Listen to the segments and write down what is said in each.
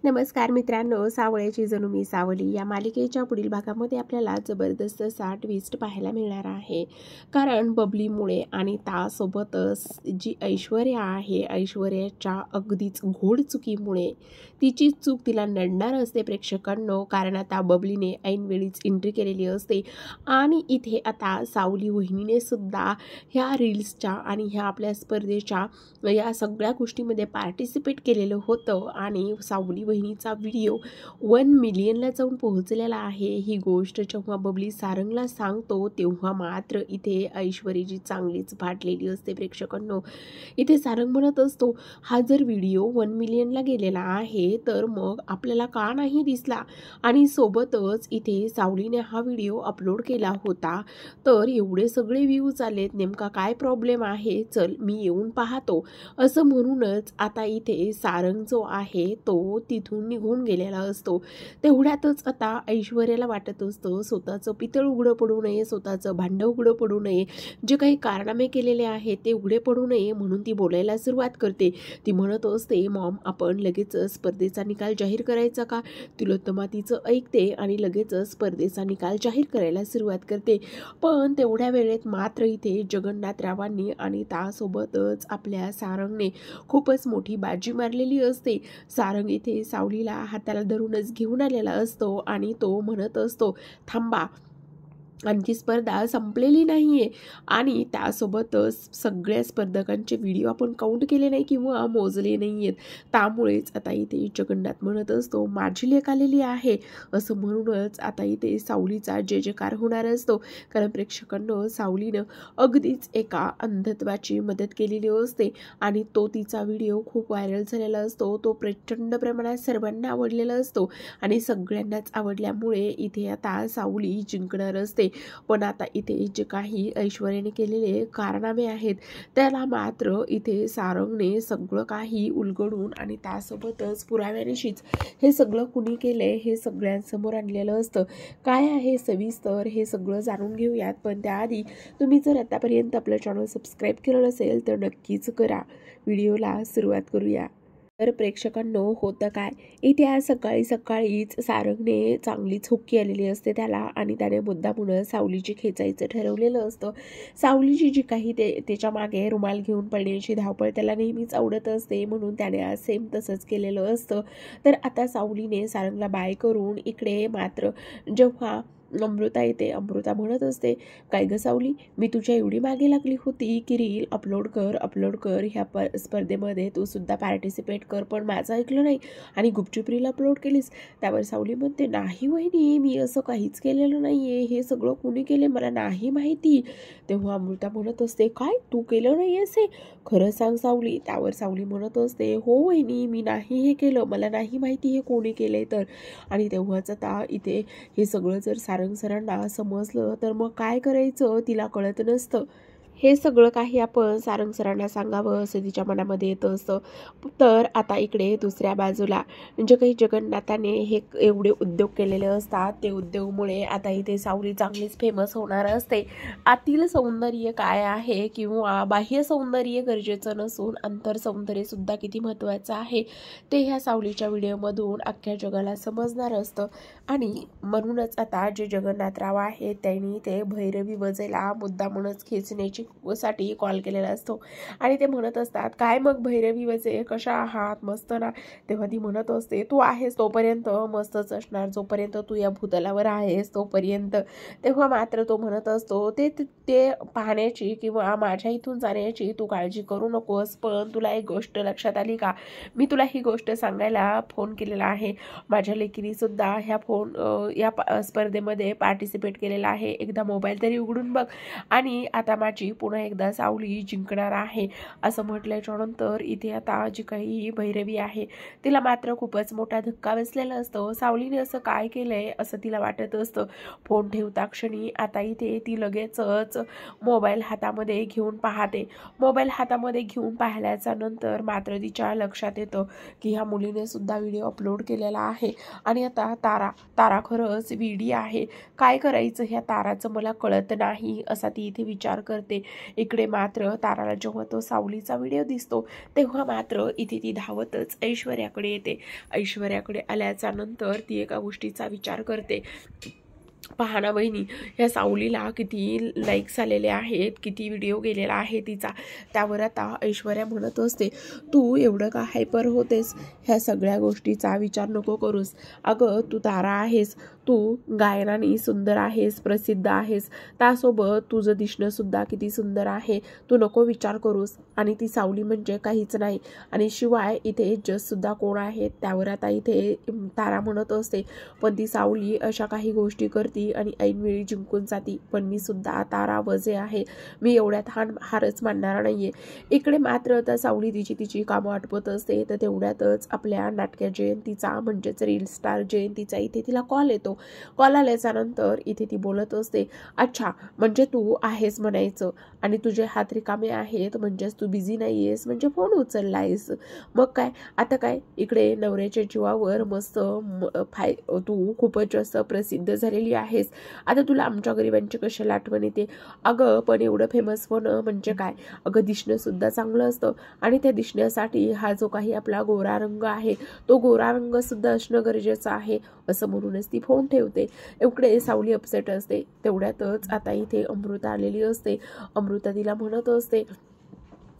नमस्कार मित्रांनो, सावळ्याची जणू मी सावली या मालिकेच्या पुढील भागामध्ये आपल्याला जबरदस्त असा ट्विस्ट पाहायला मिळणार आहे. कारण बबलीमुळे आणि त्यासोबतच जी ऐश्वर्या आहे, ऐश्वर्याच्या अगदीच घोड चुकीमुळे तिची चूक तिला नडणार असते प्रेक्षकांनो. कारण आता बबलीने ऐनवेळीच एंट्री केलेली असते आणि इथे आता सावली वहिनीने सुद्धा ह्या रील्सच्या आणि ह्या आपल्या स्पर्धेच्या या सगळ्या गोष्टीमध्ये पार्टिसिपेट केलेलं होतं आणि सावली वहिनीचा व्हिडिओ 1 मिलियनला जाऊन पोहोचलेला आहे. ही गोष्ट जेव्हा बबली सारंगला सांगतो तेव्हा मात्र इथे ऐश्वर्याची चांगलीच फाटलेली असते प्रेक्षकांनो. इथे सारंग म्हणत असतो, हा जर व्हिडिओ 1 मिलियनला गेलेला आहे तर मग आपल्याला का नाही दिसला. आणि सोबतच इथे सावलीने हा व्हिडिओ अपलोड केला होता तर एवढे सगळे व्ह्यूज आलेत, नेमका काय प्रॉब्लेम आहे, चल मी येऊन पाहतो असं म्हणूनच आता इथे सारंग जो आहे तो तिथून निघून गेलेला असतो. तेवढ्यातच आता ऐश्वर्याला वाटत असतं स्वतःचं पितळ उघडं पडू नये, स्वतःचं भांडं उघडं पडू नये, जे काही कारनामे केलेले आहेत ते उघडे पडू नये म्हणून ती बोलायला सुरुवात करते. ती म्हणत असते, मॉम आपण लगेच स्पर्धेचा निकाल जाहीर करायचा का. तिलोत्तमा तिचं ऐकते आणि लगेचच स्पर्धेचा निकाल जाहीर करायला सुरुवात करते. पण तेवढ्या वेळेत मात्र इथे जगन्नाथरावांनी आणि त्यासोबतच आपल्या सारंगने खूपच मोठी बाजी मारलेली असते. सारंग इथे सावलीला हाताला धरूनच घेऊन आलेला असतो आणि तो म्हणत असतो, थांबा, आणखी स्पर्धा संपलेली नाहीये. आणि त्यासोबतच सगळ्या स्पर्धकांचे व्हिडिओ आपण काउंट केले नाही किंवा मोजले नाहीयेत. त्यामुळेच आता इथे जगन्नाथ म्हणत असतो, माझी लेक आलेली आहे असं म्हणूनच आता इथे सावलीचा जय जयकार होणार असतो. कारण प्रेक्षकांना सावलीनं अगदीच एका अंधत्वाची मदत केलेली असते आणि तो तिचा व्हिडिओ खूप व्हायरल झालेला असतो. तो प्रचंड प्रमाणात सर्वांना आवडलेला असतो आणि सगळ्यांनाच आवडल्यामुळे इथे आता सावली जिंकणार असते. पण आता इथे जे काही ऐश्वर्याने केलेले कारनामे आहेत त्याला मात्र इथे सारंगने सगळं काही उलगडून आणि त्यासोबतच पुराव्यानिशीच हे सगळं कुणी केलंय हे सगळ्यांसमोर आणलेलं असतं. काय आहे सविस्तर हे सगळं जाणून घेऊयात. पण त्याआधी तुम्ही जर आतापर्यंत आपलं चॅनल सबस्क्राईब केलं नसेल तर नक्कीच करा. व्हिडिओला सुरुवात करूया. तर प्रेक्षकांनो होतं काय, इथे आज सकाळी सकाळीच सारंगने चांगलीच हुक्की आलेली असते त्याला आणि त्याने मुद्दामून सावलीची खेचायचं ठरवलेलं असतं. सावलीची जी काही त्याच्या मागे रुमाल घेऊन पळण्याची धावपळ त्याला नेहमीच आवडत असते म्हणून त्याने आज सेम तसंच केलेलं असतं. तर आता सावलीने सारंगला बाय करून इकडे मात्र जेव्हा अमृता येते, अमृता म्हणत असते, काय ग सावली, मी तुझ्या एवढी मागे लागली होती की रील अपलोड कर ह्या स्पर्धेमध्ये तू सुद्धा पार्टिसिपेट कर, पण माझं ऐकलं नाही आणि गुपचूप रील अपलोड केलीस. त्यावर सावली म्हणते, नाही वहिनी, मी असं काहीच केलेलं नाहीये, हे सगळं कुणी केले मला नाही माहिती. तेव्हा अमृता म्हणत असते, काय तू केलं नाही असे, खरं सांग सावली. त्यावर सावली म्हणत असते, हो वहिनी, मी नाही हे केलं, मला नाही माहिती हे कोणी केलंय तर. आणि तेव्हाच आता इथे हे सगळं जर सारंग सरांना समजलं तर मग काय करायचं तिला कळत नसतं. हे सगळं काही आपण सारंग सरांना सांगावं असं तिच्या मनामध्ये येतं असतं. तर आता इकडे दुसऱ्या बाजूला जे काही जगन्नाथाने हे एवढे उद्योग केलेले असतात ते उद्योगमुळे आता इथे सावली चांगलीच फेमस होणार असते. आतील सौंदर्य काय आहे किंवा बाह्य सौंदर्य गरजेचं नसून अंतर सौंदर्य सुद्धा किती महत्त्वाचं आहे ते ह्या सावलीच्या व्हिडिओमधून अख्ख्या जगाला समजणार असतं. आणि म्हणूनच आता जे जगन्नाथराव आहेत त्यांनी ते भैरवी वजेला मुद्दामूनच खेचण्याची साठी कॉल केलेला असतो आणि ते म्हणत असतात, काय मग भैरवी वजे कशा आहात, मस्त ना. तेव्हा ती म्हणत असते, तू आहेस तोपर्यंत मस्तच असणार, जोपर्यंत तू या भूतलावर आहेस तोपर्यंत. तेव्हा मात्र तो म्हणत असतो, ते पाहण्याची किंवा माझ्या इथून जाण्याची तू काळजी करू नकोस, पण तुला एक गोष्ट लक्षात आली का, मी तुला ही गोष्ट सांगायला फोन केलेला आहे. माझ्या लेकीने सुद्धा या स्पर्धेमध्ये पार्टिसिपेट केलेला आहे, एकदा मोबाईल तरी उघडून बघ आणि आता माझी पुन्हा एकदा सावली जिंकणार आहे असं म्हटल्याच्या नंतर इथे आता जी काही भैरवी आहे तिला मात्र खूपच मोठा धक्का बसलेला असतो. सावलीने असं काय केलंय असं तिला वाटत असतं. फोन ठेवता क्षणी आता इथे ती लगेचच मोबाईल हातामध्ये घेऊन पाहते. मोबाईल हातामध्ये घेऊन पाहिल्याच्या नंतर मात्र तिच्या लक्षात येतं की ह्या मुलीने सुद्धा व्हिडिओ अपलोड केलेला आहे आणि आता तारा खरंच वेडी आहे, काय करायचं ह्या ताराचं मला कळत नाही असा ती इथे विचार करते. इकडे मात्र ताराला जेव्हा तो सावलीचा व्हिडिओ दिसतो तेव्हा मात्र इथे ती धावतच ऐश्वर्याकडे येते. ऐश्वर्याकडे आल्याच्या नंतर ती एका गोष्टीचा विचार करते. पाहना वहिनी, ह्या सावलीला किती लाईक्स आलेले आहेत, किती व्हिडिओ गेलेला आहे तिचा. त्यावर आता ऐश्वर्या म्हणत असते, तू एवढं का हायपर होतेस, ह्या सगळ्या गोष्टीचा विचार नको करूस. अगं तू तारा आहेस, तू गायनाने सुंदर आहेस, प्रसिद्ध आहेस, त्यासोबत तुझं दिसणं सुद्धा किती सुंदर आहे, तू नको विचार करूस. आणि ती सावली म्हणजे काहीच नाही. आणि शिवाय इथे जजसुद्धा कोण आहेत. त्यावर आता इथे तारा म्हणत असते, पण ती सावली अशा काही गोष्टी करते आणि ऐनवेळी जिंकून जाती. पण मी सुद्धा तारा वजे आहे, मी एवढ्यात हारच मानणार नाहीये. इकडे मात्र त्या सावली तिची कामं आटपत असते. तर तेवढ्यातच आपल्या नाटक्या जयंतीचा म्हणजेच रील स्टार जयंतीचा इथे तिला कॉल येतो. कॉल आल्याच्या नंतर इथे ती बोलत असते, अच्छा म्हणजे तू आहेस म्हणायचं आणि तुझे हात रिकामे आहेत म्हणजेच तू बिझी नाही आहेस, म्हणजे फोन उचललायस. मग काय आता काय, इकडे नवऱ्याच्या जीवावर मस्त तू खूपच जास्त प्रसिद्ध झालेली आहेस. आता तुला आमच्या गरिबांची कशाला आठवण येते. अगं पण एवढं फेमस होणं म्हणजे काय, अगं दिसणं सुद्धा चांगलं असतं आणि त्या दिसण्यासाठी हा जो काही आपला गोरा रंग आहे तो गोरा रंग सुद्धा असणं गरजेचं आहे, असं म्हणूनच ती फोन ठेवते. एवढे सावली अपसेट असते. तेवढ्यातच आता इथे अमृता आलेली असते. अमृता तिला म्हणत असते,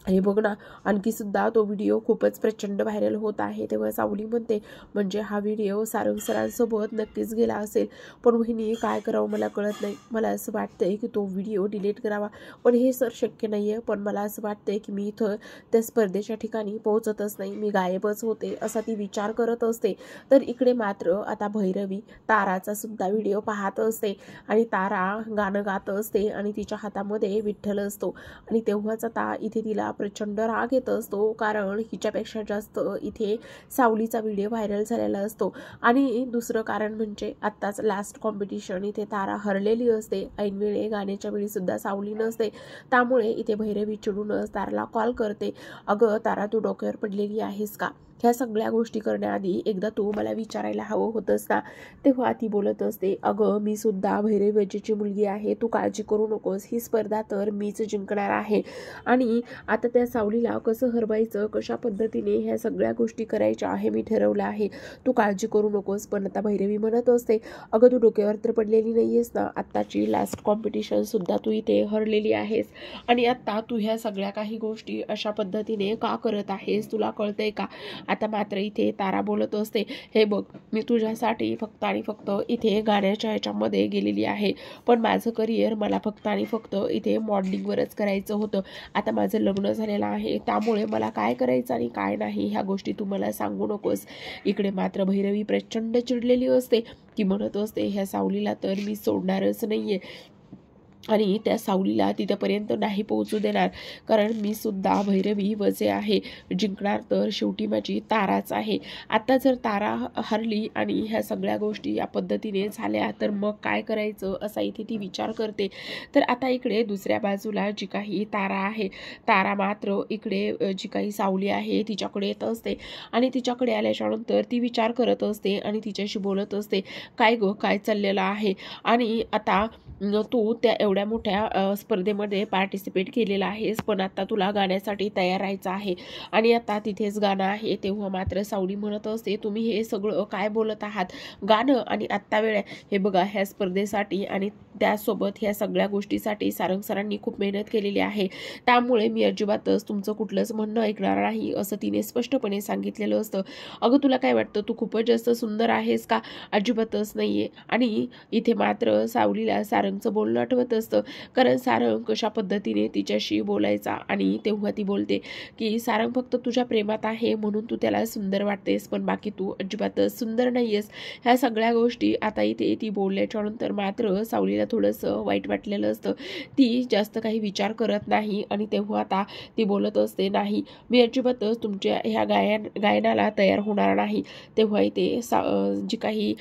हे बघ ना, आणखी सुद्धा तो व्हिडिओ खूपच प्रचंड व्हायरल होत आहे. तेव्हा सावली म्हणते, म्हणजे हा व्हिडिओ सारंग सरांसोबत नक्कीच गेला असेल, पण वहिनी काय करावं मला कळत नाही. मला असं वाटतंय की तो व्हिडिओ डिलीट करावा, पण हे सर शक्य नाही आहे. पण मला असं वाटतंय की मी इथं त्या स्पर्धेच्या ठिकाणी पोहोचतच नाही, मी गायबच होते, असा ती विचार करत असते. तर इकडे मात्र आता भैरवी ताराचा सुद्धा व्हिडिओ पाहत असते आणि तारा गाणं गात असते आणि तिच्या हातामध्ये विठ्ठल असतो. आणि तेव्हाच आता इथे तिला प्रचंड राग येत असतो, कारण हिच्यापेक्षा जास्त इथे सावलीचा व्हिडिओ व्हायरल झालेला असतो. आणि दुसरं कारण म्हणजे आत्ताच लास्ट कॉम्पिटिशन इथे तारा हरलेली असते. ऐनवेळी गाण्याच्या वेळी सुद्धा सावली नसते. त्यामुळे इथे भैरवी चिडूनच ताराला कॉल करते, अगं तारा तू डोक्यावर पडलेली आहेस का, ह्या सगळ्या गोष्टी करण्याआधी एकदा तू मला विचारायला हवं होतंस ना. तेव्हा ती बोलत असते, अगं मी सुद्धा भैरवी वजेची मुलगी आहे, तू काळजी करू नकोस, ही स्पर्धा तर मीच जिंकणार आहे. आणि आता त्या सावलीला कसं हरवायचं, कशा पद्धतीने ह्या सगळ्या गोष्टी करायच्या हे मी ठरवलं आहे, तू काळजी करू नकोस. पण आता भैरवी म्हणत असते, अगं तू डोक्यावर तर पडलेली नाही आहेस ना, आत्ताची लास्ट कॉम्पिटिशन सुद्धा तू इथे हरलेली आहेस आणि आत्ता तू ह्या सगळ्या काही गोष्टी अशा पद्धतीने का करत आहेस, तुला कळतंय का. आता मात्र इथे तारा बोलत असते, हे बघ मी तुझ्यासाठी फक्त आणि फक्त इथे गाण्याच्या ह्याच्यामध्ये गेलेली आहे, पण माझं करिअर मला फक्त आणि फक्त इथे मॉडेलिंगवरच करायचं होतं. आता माझं लग्न झालेलं आहे, त्यामुळे मला काय करायचं आणि काय नाही ह्या गोष्टी तू मला सांगू नकोस. इकडे मात्र भैरवी प्रचंड चिडलेली असते. ती म्हणत असते, ह्या सावलीला तर मी सोडणारच नाहीये आणि त्या सावलीला तिथपर्यंत नाही पोहोचू देणार, कारण मी सुद्धा भैरवी वजे आहे, जिंकणार तर शेवटी माझी ताराच आहे. आता जर तारा हरली आणि ह्या सगळ्या गोष्टी या पद्धतीने झाल्या तर मग काय करायचं, असा इथे ती विचार करते. तर आता इकडे दुसऱ्या बाजूला जी काही तारा आहे, तारा मात्र इकडे जी काही सावली आहे तिच्याकडे येत असते आणि तिच्याकडे आल्याच्यानंतर ती विचार करत असते आणि तिच्याशी बोलत असते, काय गं काय चाललेलं आहे, आणि आता तू त्या एवढ्या मोठ्या स्पर्धेमध्ये पार्टिसिपेट केलेला आहेस, पण आता तुला गाण्यासाठी तयार राहायचं आहे आणि आता तिथेच गाणं आहे. तेव्हा मात्र सावली म्हणत असते, तुम्ही हे सगळं काय बोलत आहात, गाणं आणि आत्ता वेळ आहे, हे बघा ह्या स्पर्धेसाठी आणि त्यासोबत ह्या सगळ्या गोष्टीसाठी सारंग सरांनी खूप मेहनत केलेली आहे, त्यामुळे मी अजिबातच तुमचं कुठलंच म्हणणं ऐकणार नाही, असं तिने स्पष्टपणे सांगितलेलं असतं. अगं तुला काय वाटतं, तू खूपच जास्त सुंदर आहेस का, अजिबातच नाहीये. आणि इथे मात्र सावलीला सारंगचं बोलणं आठवत असतं, कारण सारंग कशा पद्धतीने तिच्याशी बोलायचा आणि तेव्हा ती बोलते की सारंग फक्त तुझ्या प्रेमात आहे म्हणून तू त्याला सुंदर वाटतेस, पण बाकी तू अजिबातच सुंदर नाहीयेस. ह्या सगळ्या गोष्टी आता इथे ती बोलल्याच्या नंतर मात्र सावलीला थोडंसं वाईट वाटलेलं असतं. ती जास्त काही विचार करत नाही आणि तेव्हा आता ती बोलत असते, नाही मी अजिबातच तुमच्या ह्या गायनाला तयार होणार नाही. तेव्हा इथे जी काही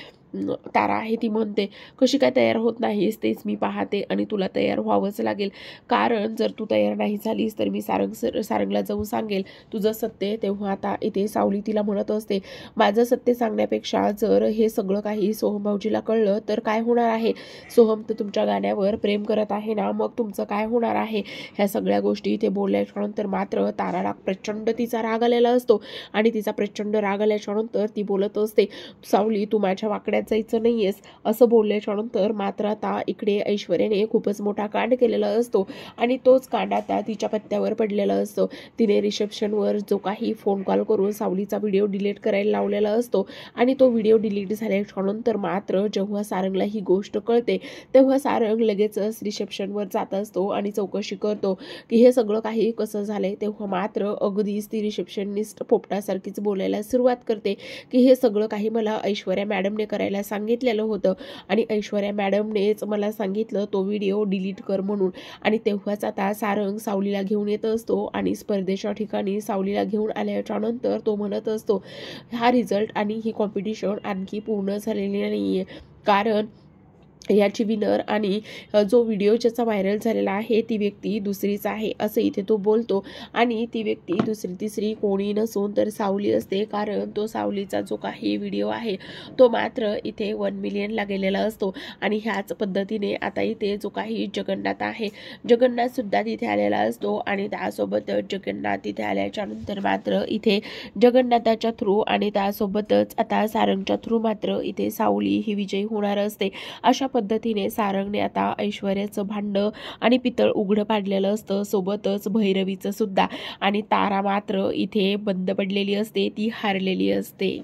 तारा आहे ती म्हणते, कशी काय तयार होत नाहीस तेच मी पाहते आणि तुला तयार व्हावंच लागेल, कारण जर तू तयार नाही झालीस तर मी सारंगला जाऊन सांगेल तुझं सत्य. तेव्हा आता इथे सावली तिला म्हणत असते, माझं सत्य सांगण्यापेक्षा जर हे सगळं काही सोहम भाऊजीला कळलं तर काय होणार आहे? सोहम तर तुमच्या गाण्यावर प्रेम करत आहे ना, मग तुमचं काय होणार आहे? ह्या सगळ्या गोष्टी इथे बोलल्याच्या नंतर मात्र ताराला प्रचंड तिचा राग आलेला असतो आणि तिचा प्रचंड राग आल्याच्या नंतर ती बोलत असते, सावली तू माझ्या वाकड्यात जायचं नाहीयेस, असं बोलल्याच्या नंतर मात्र आता इकडे ऐश्वर्याने खूपच मोठा कांड केलेला असतो आणि तोच कांड आता तिच्या पत्त्यावर पडलेला असतो. तिने रिसेप्शनवर जो काही फोन कॉल करून सावलीचा व्हिडिओ डिलीट करायला लावलेला असतो आणि तो व्हिडिओ डिलीट झाल्याच्या नंतर मात्र जेव्हा सारंगला ही गोष्ट कळते तेव्हा सारंग लगेचच रिसेप्शनवर जात असतो आणि चौकशी करतो की हे सगळं काही कसं झालंय. तेव्हा मात्र अगदीच ती रिसेप्शनिस्ट पोपटासारखीच बोलायला सुरुवात करते की हे सगळं काही मला ऐश्वर्या मॅडमने करायला सांगितलेलं होतं आणि ऐश्वर्या मॅडमनेच मला सांगितलं तो व्हिडिओ डिलीट कर म्हणून. आणि तेव्हाच आता सारंग सावलीला घेऊन येत असतो आणि स्पर्धेच्या ठिकाणी सावलीला घेऊन आल्याच्या नंतर तो म्हणत असतो, हा रिझल्ट आणि ही कॉम्पिटिशन आणखी पूर्ण झालेली नाहीये, कारण याची विनर आणि जो व्हिडिओ ज्याचा व्हायरल झालेला आहे ती व्यक्ती दुसरीच आहे असं इथे तो बोलतो. आणि ती व्यक्ती दुसरी तिसरी कोणी नसून तर सावली असते, कारण तो सावलीचा जो काही व्हिडिओ आहे तो मात्र इथे 1 मिलियनला गेलेला असतो. आणि ह्याच पद्धतीने आता इथे जो काही जगन्नाथ आहे, जगन्नाथ सुद्धा तिथे आलेला असतो आणि त्यासोबतच जगन्नाथ तिथे आल्याच्या नंतर मात्र इथे जगन्नाथाच्या थ्रू आणि त्यासोबतच आता सारंगच्या थ्रू मात्र इथे सावली ही विजयी होणार असते. अशा पद्धतीने सारंगने आता ऐश्वर्याचं भांडं आणि पितळ उघडं पाडलेलं असतं, सोबतच भैरवीचं सुद्धा. आणि तारा मात्र इथे बंद पडलेली असते, ती हारलेली असते.